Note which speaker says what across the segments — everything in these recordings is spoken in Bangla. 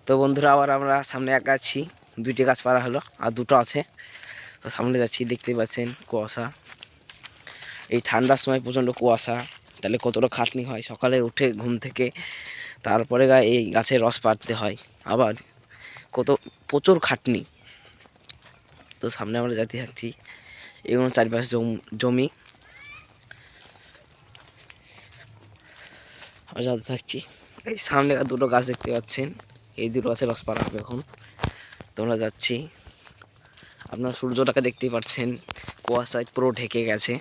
Speaker 1: তো বন্ধুরা আবার আমরা সামনে আগাচ্ছি, 2টি গাছ পাড়া হলো আর 2টো আছে। তো সামনে যাচ্ছি, দেখতেই পাচ্ছেন কুয়াশা। এই ঠান্ডার সময় প্রচণ্ড কুয়াশা, তাহলে কতটা খাটনি হয়। সকালে উঠে ঘুম থেকে তারপরে এই গাছের রস পাড়তে হয়, আবার কত প্রচুর খাটনি। তো সামনে আমরা যেতে থাকছি, এগুলো চারিপাশে জমি আমরা যেতে থাকছি। এই সামনে 2টো গাছ দেখতে পাচ্ছেন, এই 2টো গাছের রস পাড়া হবে এখন। তোমরা যাচ্ছি, আপনারা সূর্যটাকে দেখতেই পাচ্ছেন, কুয়াশায় পুরো ঢেকে গেছে।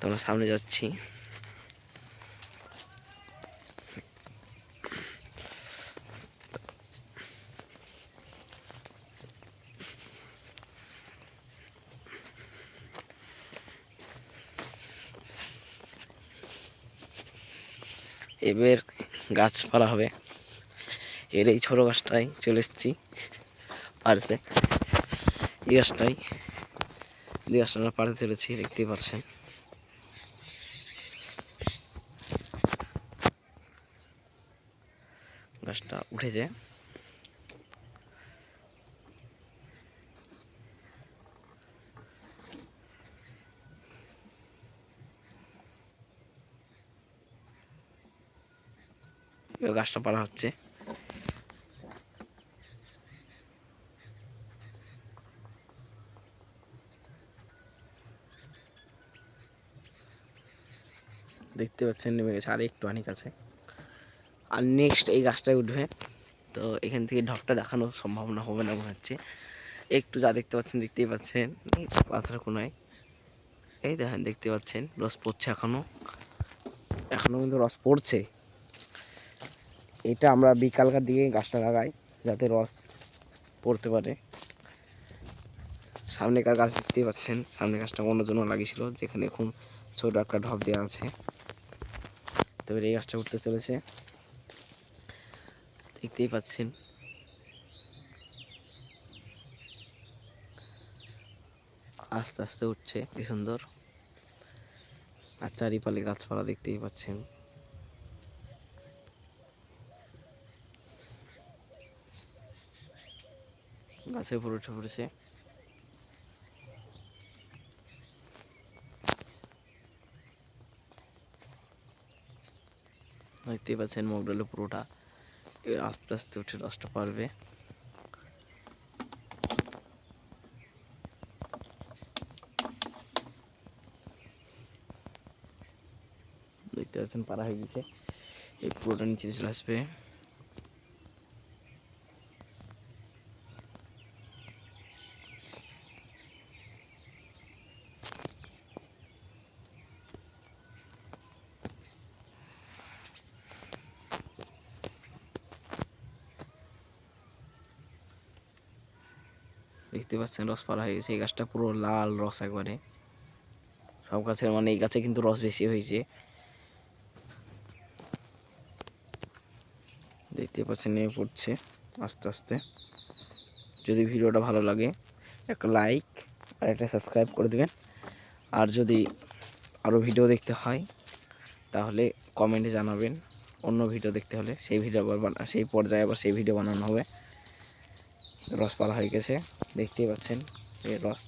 Speaker 1: তোমরা সামনে যাচ্ছি। এবার গাছ পাড়া হবে। এর এই ছোটো গাছটাই চলে এসেছি পাড়তে। এই গাছটাই আমরা পাড়তে চলেছি, দেখতেই পাচ্ছেন। গাছটা উঠেছে। গাছটা পাড়া হচ্ছে। দেখতে পাচ্ছেন নেমে গেছে, আর একটু অনেক আছে। আর নেক্সট এই গাছটাই উঠবে। তো এখান থেকে ঢপটা দেখানোর সম্ভাবনা হবে না মনে হচ্ছে। একটু যা দেখতে পাচ্ছেন, দেখতেই পাচ্ছেন পাথর কোনায় এই দেখেন, দেখতে পাচ্ছেন রস পড়ছে এখনো কিন্তু রস পড়ছে। এটা আমরা বিকালকার দিকে গাছটা লাগাই যাতে রস পড়তে পারে। সামনেকার গাছ দেখতেই পাচ্ছেন, সামনে গাছটা অন্য জন্য লাগিয়েছিল, যেখানে এখন ছোট একটা ঢপ দেওয়া আছে। তবে এই গাছটা উঠতে চলেছে, দেখতেই পাচ্ছেন। আস্তে আস্তে উঠছে, কি সুন্দর। আর চারিপালে গাছপালা দেখতেই পাচ্ছেন। গাছের উপর উঠে পড়েছে। দেখতেই পাচ্ছেন মগডালে পুরোটা। এবার আস্তে আস্তে উঠে রসটা পারবে। দেখতে পাচ্ছেন পারা হয়ে গেছে, এই পুরোটা নিচে চলে আসবে। দেখতে পাচ্ছেন রস পাড়া হয়ে গেছে। এই গাছটা পুরো লাল রস একবারে। সব গাছের মানে এই গাছে কিন্তু রস বেশি হয়েছে। দেখতে পাচ্ছেন নেমে পড়ছে আস্তে আস্তে। যদি ভিডিওটা ভালো লাগে একটা লাইক আর একটা সাবস্ক্রাইব করে দেবেন। আর যদি আরও ভিডিও দেখতে হয় তাহলে কমেন্টে জানাবেন। অন্য ভিডিও দেখতে হলে সেই ভিডিও আবার সেই পর্যায়ে আবার সেই ভিডিও বানানো হবে। রস পালা হয়ে গেছে, দেখতেই পাচ্ছেন এই রস।